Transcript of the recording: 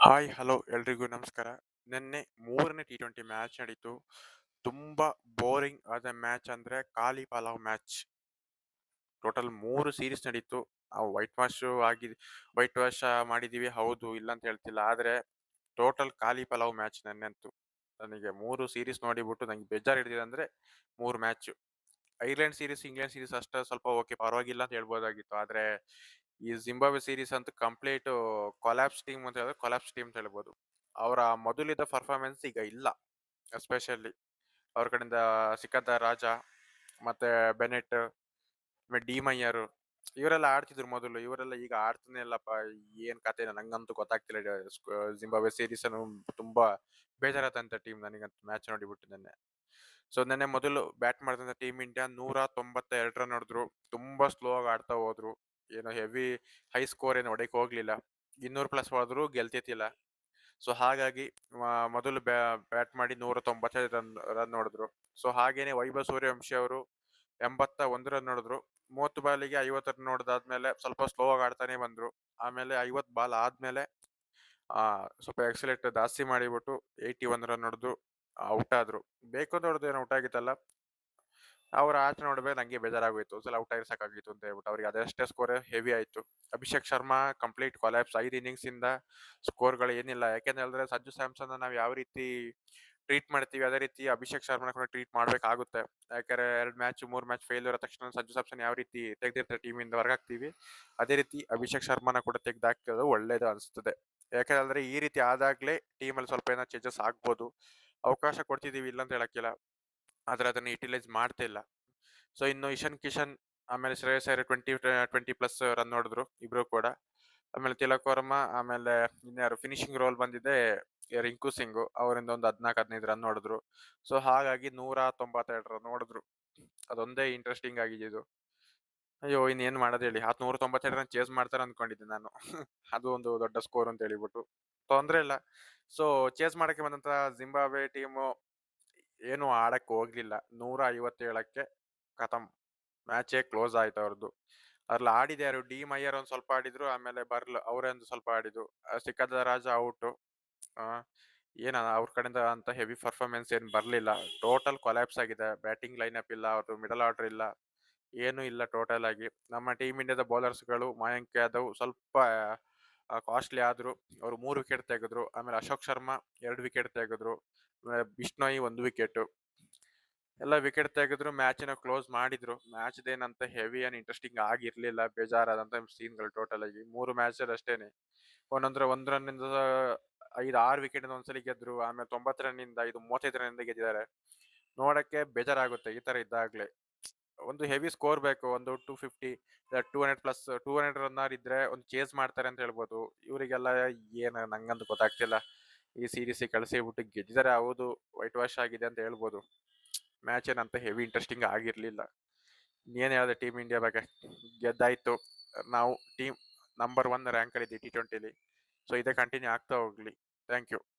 Hi hello ಎಲ್ರಿಗೂ ನಮಸ್ಕಾರ. ನಿನ್ನೆ 3ನೇ ಟಿ20 ಮ್ಯಾಚ್ ನಡೀತು. ತುಂಬಾ ಬೋರಿಂಗ್ ಆದ ಮ್ಯಾಚ್ ಅಂದ್ರೆ ಕಾಲಿ ಪಲಾವ್ ಮ್ಯಾಚ್. ಟೋಟಲ್ 3 ಸೀರೀಸ್ ನಡೀತು. ವೈಟ್ ವಾಶ್ ಮಾಡಿದೀವಿ, ಹೌದು ಇಲ್ಲ ಅಂತ ಹೇಳ್ತಿಲ್ಲ. ಆದ್ರೆ ಟೋಟಲ್ ಕಾಲಿ ಪಲಾವ್ ಮ್ಯಾಚ್ ನೆನ್ನೆಂತು. ನನಗೆ 3 ಸೀರೀಸ್ ನೋಡಿಬಿಟ್ಟು ನಂಗೆ ಬೇಜಾರು ಹಿಡಿದಿದೆ ಅಂದ್ರೆ 3 match. Ireland series, England series ಅಷ್ಟೇ ಸ್ವಲ್ಪ ಓಕೆ ಪರವಾಗಿಲ್ಲ ಅಂತ ಹೇಳ್ಬೋದಾಗಿತ್ತು. ಆದ್ರೆ ಈ ಜಿಂಬಾಬ್ವೆ ಸೀರೀಸ್ ಅಂತೂ ಕಂಪ್ಲೀಟ್ ಕೊಲ್ಯಾಪ್ಸ್ ಟೀಮ್ ಅಂತ ಹೇಳಿದ್ರೆ ಕೊಲ್ಯಾಪ್ಸ್ ಟೀಮ್ ಅಂತ ಹೇಳ್ಬೋದು. ಅವರ ಮೊದಲಿದ್ದ ಪರ್ಫಾರ್ಮೆನ್ಸ್ ಈಗ ಇಲ್ಲ. ಎಸ್ಪೆಷಲಿ ಅವ್ರ ಕಡೆಯಿಂದ ಸಿಕ್ಕಂತ ರಾಜ, ಮತ್ತೆ ಬೆನೆಟ್, ಆಮೇಲೆ ಡಿ ಮೈಯರ್ ಇವರೆಲ್ಲ ಆಡ್ತಿದ್ರು ಮೊದಲು. ಇವರೆಲ್ಲ ಈಗ ಆಡ್ತಾನೆ ಇಲ್ಲಪ್ಪ. ಏನ್ ಕತೆ ನಂಗಂತೂ ಗೊತ್ತಾಗ್ತಿಲ್ಲ. ಜಿಂಬಾಬ್ವೆ ಸೀರೀಸ್ ಅನ್ನು ತುಂಬಾ ಬೇಜಾರಾದಂತ ಟೀಮ್ ನನಗಂತೂ ಮ್ಯಾಚ್ ನೋಡಿಬಿಟ್ಟು ನೆನ್ನೆ. ಸೊ ನೆನ್ನೆ ಮೊದಲು ಬ್ಯಾಟ್ ಮಾಡಿದಂತ ಟೀಮ್ ಇಂಡಿಯಾ 192 ರನ್ ಹೊಡೆದ್ರು. ತುಂಬಾ ಸ್ಲೋ ಆಗಿ ಆಡ್ತಾ ಹೋದ್ರು. ಏನು ಹೆವಿ ಹೈ ಸ್ಕೋರ್ ಏನು ಹೊಡೆಯಕ್ ಹೋಗ್ಲಿಲ್ಲ. 200 ಪ್ಲಸ್ ಹೊಡೆದ್ರು ಗೆಲ್ತಿತ್ತಿಲ್ಲ. ಸೊ ಹಾಗಾಗಿ ಮೊದಲು ಬ್ಯಾಟ್ ಮಾಡಿ 195 ರನ್ ಹೊಡೆದ್ರು. ಸೊ ಹಾಗೇನೆ ವೈಭವ್ ಸೂರ್ಯವಂಶಿ ಅವರು 81 ರನ್ ಹೊಡೆದ್ರು. 30 ಬಾಲಿಗೆ 50 ರನ್ ಹೊಡೆದಾದ್ಮೇಲೆ ಸ್ವಲ್ಪ ಸ್ಲೋ ಆಗಿ ಆಡ್ತಾನೆ ಬಂದ್ರು. ಆಮೇಲೆ 50 ಬಾಲ್ ಆದ್ಮೇಲೆ ಸ್ವಲ್ಪ ಎಕ್ಸಲೆಂಟ್ ಜಾಸ್ತಿ ಮಾಡಿಬಿಟ್ಟು 81 ರನ್ ಹೊಡೆದು ಔಟ್ ಆದ್ರು. ಬೇಕು ಅಂತ ಹೊಡೆದು ಏನೋ ಔಟ್ ಆಗಿತ್ತಲ್ಲ. ಅವ್ರ ಆಟ ನೋಡ್ಬೇಕು ನಂಗೆ ಬೇಜಾರಾಗೋಯ್ತು. ಒಂದ್ಸಲ ಔಟ್ ಆಗಿ ಸಾಕಾಗಿತ್ತು ಅಂತ ಹೇಳ್ಬಿಟ್ಟು ಅವ್ರಿಗೆ ಅದಷ್ಟೇ ಸ್ಕೋರ್ ಹೆವಿ ಆಯ್ತು. Abhishek Sharma complete collapse. 5 innings ಇಂದ ಸ್ಕೋರ್ಗಳು ಏನಿಲ್ಲ. ಯಾಕೆಂತ ಹೇಳಿದ್ರೆ ಸಂಜು ಸ್ಯಾಮ್ಸನ್ ನಾವು ಯಾವ ರೀತಿ ಟ್ರೀಟ್ ಮಾಡ್ತೀವಿ ಅದೇ ರೀತಿ ಅಭಿಷೇಕ್ ಶರ್ಮಾ ಕೂಡ ಟ್ರೀಟ್ ಮಾಡ್ಬೇಕಾಗುತ್ತೆ. ಯಾಕಂದ್ರೆ 2 ಮ್ಯಾಚ್ 3 ಮ್ಯಾಚ್ ಫೇಲ್ಯೂರ್ ಆದ ತಕ್ಷಣ ಸಂಜು ಸ್ಯಾಮ್ಸನ್ ಯಾವ ರೀತಿ ತೆಗ್ದಿರ್ತಾರೆ ಟೀಮ್ ಇಂದ ಹೊರಗಾಗ್ತೀವಿ, ಅದೇ ರೀತಿ ಅಭಿಷೇಕ್ ಶರ್ಮಾನ ಕೂಡ ತೆಗ್ದಾಕಿರೋದು ಒಳ್ಳೇದು ಅನಿಸ್ತದೆ. ಯಾಕಂದ್ರೆ ಈ ರೀತಿ ಆದಾಗ್ಲೇ ಟೀಮ್ ಅಲ್ಲಿ ಸ್ವಲ್ಪ ಏನೋ ಚೇಂಜಸ್ ಆಗ್ಬೋದು. ಅವಕಾಶ ಕೊಡ್ತಿದೀವಿ ಇಲ್ಲ ಅಂತ ಹೇಳಕ್ಕಿಲ್ಲ, ಆದ್ರೆ ಅದನ್ನ ಯುಟಿಲೈಸ್ ಮಾಡ್ತಾ ಇಲ್ಲ. ಸೊ ಇನ್ನು ಇಶಾನ್ ಕಿಶನ್ ಆಮೇಲೆ ಶ್ರೇಯಸ್ ಅಯ್ಯರ್ 20 ಪ್ಲಸ್ ರನ್ ಹೊಡೆದ್ರು ಇಬ್ರು ಕೂಡ. ಆಮೇಲೆ ತಿಲಕ್ ವರ್ಮಾ, ಆಮೇಲೆ ಇನ್ಯಾರು ಫಿನಿಶಿಂಗ್ ರೋಲ್ ಬಂದಿದೆ ರಿಂಕು ಸಿಂಗ್, ಅವರಿಂದ ಒಂದು 14-15 ರನ್ ಹೊಡೆದ್ರು. ಸೊ ಹಾಗಾಗಿ 192 ರನ್ ಹೊಡೆದ್ರು. ಅದೊಂದೇ ಇಂಟ್ರೆಸ್ಟಿಂಗ್ ಆಗಿದ್ದು. ಅಯ್ಯೋ ಇನ್ನೇನ್ ಮಾಡೋದು ಹೇಳಿ. 192 ರನ್ ಚೇಸ್ ಮಾಡ್ತಾರೆ ಅನ್ಕೊಂಡಿದ್ದೆ ನಾನು. ಅದು ಒಂದು ದೊಡ್ಡ ಸ್ಕೋರ್ ಅಂತ ಹೇಳಿಬಿಟ್ಟು. ತೊಂದ್ರೆ ಇಲ್ಲ. ಸೊ ಚೇಸ್ ಮಾಡಕ್ಕೆ ಬಂದಂತ ಜಿಂಬಾಬ್ವೆ ಟೀಮು ಏನು ಆಡಕ್ ಹೋಗ್ಲಿಲ್ಲ. 157ಕ್ಕೆ ಖತಮ್. ಮ್ಯಾಚೇ ಕ್ಲೋಸ್ ಆಯ್ತು ಅವ್ರದ್ದು. ಅದ್ರಲ್ಲಿ ಆಡಿದ ಯಾರು ಡಿ ಮೈಯರ್ ಒಂದ್ ಸ್ವಲ್ಪ ಆಡಿದ್ರು. ಆಮೇಲೆ ಬರ್ಲ್ ಅವರೇ ಒಂದು ಸ್ವಲ್ಪ ಆಡಿದ್ರು. ಸಿಕ್ಕದ ರಾಜ ಔಟ್. ಏನ ಅವ್ರ ಕಡೆಯಿಂದ ಅಂತ ಹೆವಿ ಪರ್ಫಾರ್ಮೆನ್ಸ್ ಏನ್ ಬರ್ಲಿಲ್ಲ. ಟೋಟಲ್ ಕೊಲ್ಯಾಪ್ಸ್ ಆಗಿದೆ. ಬ್ಯಾಟಿಂಗ್ ಲೈನ್ ಅಪ್ ಇಲ್ಲ, ಅವ್ರದ್ದು ಮಿಡಲ್ ಆರ್ಡರ್ ಇಲ್ಲ, ಏನು ಇಲ್ಲ ಟೋಟಲ್ ಆಗಿ. ನಮ್ಮ ಟೀಮ್ ಇಂಡಿಯಾದ ಬೌಲರ್ಸ್ ಗಳು ಮಯಾಂಕ್ ಯಾದವ್ ಸ್ವಲ್ಪ ಕಾಸ್ಟ್ಲಿ ಆದ್ರು. ಅವ್ರು 3 ವಿಕೆಟ್ ತೆಗೆದ್ರು. ಆಮೇಲೆ ಅಶೋಕ್ ಶರ್ಮಾ 2 ವಿಕೆಟ್ ತೆಗೆದ್ರು. ಬಿಷ್ಣೋಯ್ 1 ವಿಕೆಟ್. ಎಲ್ಲ ವಿಕೆಟ್ ತೆಗೆದ್ರು. ಮ್ಯಾಚಿನ ಕ್ಲೋಸ್ ಮಾಡಿದ್ರು. ಮ್ಯಾಚ್ದೇನಂತ ಹೆವಿ ಏನ್ ಇಂಟ್ರೆಸ್ಟಿಂಗ್ ಆಗಿರ್ಲಿಲ್ಲ. ಬೇಜಾರಾದಂತ ಸೀನ್ಗಳು ಟೋಟಲ್ ಆಗಿ 3 ಮ್ಯಾಚ್ ಅಲ್ಲಿ ಅಷ್ಟೇನೆ. ಒಂದೊಂದ್ರೆ 1 ರನ್ ಇಂದ 5-6 ವಿಕೆಟ್ ಒಂದ್ಸಲಿ ಗೆದ್ರು. ಆಮೇಲೆ 90 ರನ್ ಇಂದ 35 ರನ್ ಇಂದ ಗೆದ್ದಿದ್ದಾರೆ. ನೋಡಕ್ಕೆ ಬೇಜಾರಾಗುತ್ತೆ ಈ ತರ ಇದ್ದಾಗ್ಲೇ. ಒಂದು ಹೆವಿ ಸ್ಕೋರ್ ಬೇಕು. ಒಂದು 250 200 ಪ್ಲಸ್ 200 ರನ್ನರ್ ಇದ್ರೆ ಒಂದು ಚೇಸ್ ಮಾಡ್ತಾರೆ ಅಂತ ಹೇಳ್ಬೋದು. ಇವರಿಗೆಲ್ಲ ಏನ್ ನಂಗಂತೂ ಗೊತ್ತಾಗ್ತಿಲ್ಲ. ಈ ಸೀರೀಸ್ ಕಳಿಸಿಬಿಟ್ಟು ಗೆದ್ದಿದ್ದಾರೆ, ಹೌದು ವೈಟ್ ವಾಶ್ ಆಗಿದೆ ಅಂತ ಹೇಳ್ಬೋದು. ಮ್ಯಾಚ್ ಏನಂತ ಹೆವಿ ಇಂಟ್ರೆಸ್ಟಿಂಗ್ ಆಗಿರ್ಲಿಲ್ಲ. ಏನ್ ಹೇಳಿದೆ ಟೀಮ್ ಇಂಡಿಯಾ ಬಗ್ಗೆ. ಗೆದ್ದಾಯ್ತು. ನಾವು ಟೀಮ್ ನಂಬರ್ 1 ರ್ಯಾಂಕ್ ಅಲ್ಲಿ ಇದ್ದೀವಿ ಟಿ20ಲಿ. ಸೊ ಇದೇ ಕಂಟಿನ್ಯೂ ಆಗ್ತಾ ಹೋಗ್ಲಿ. Thank you.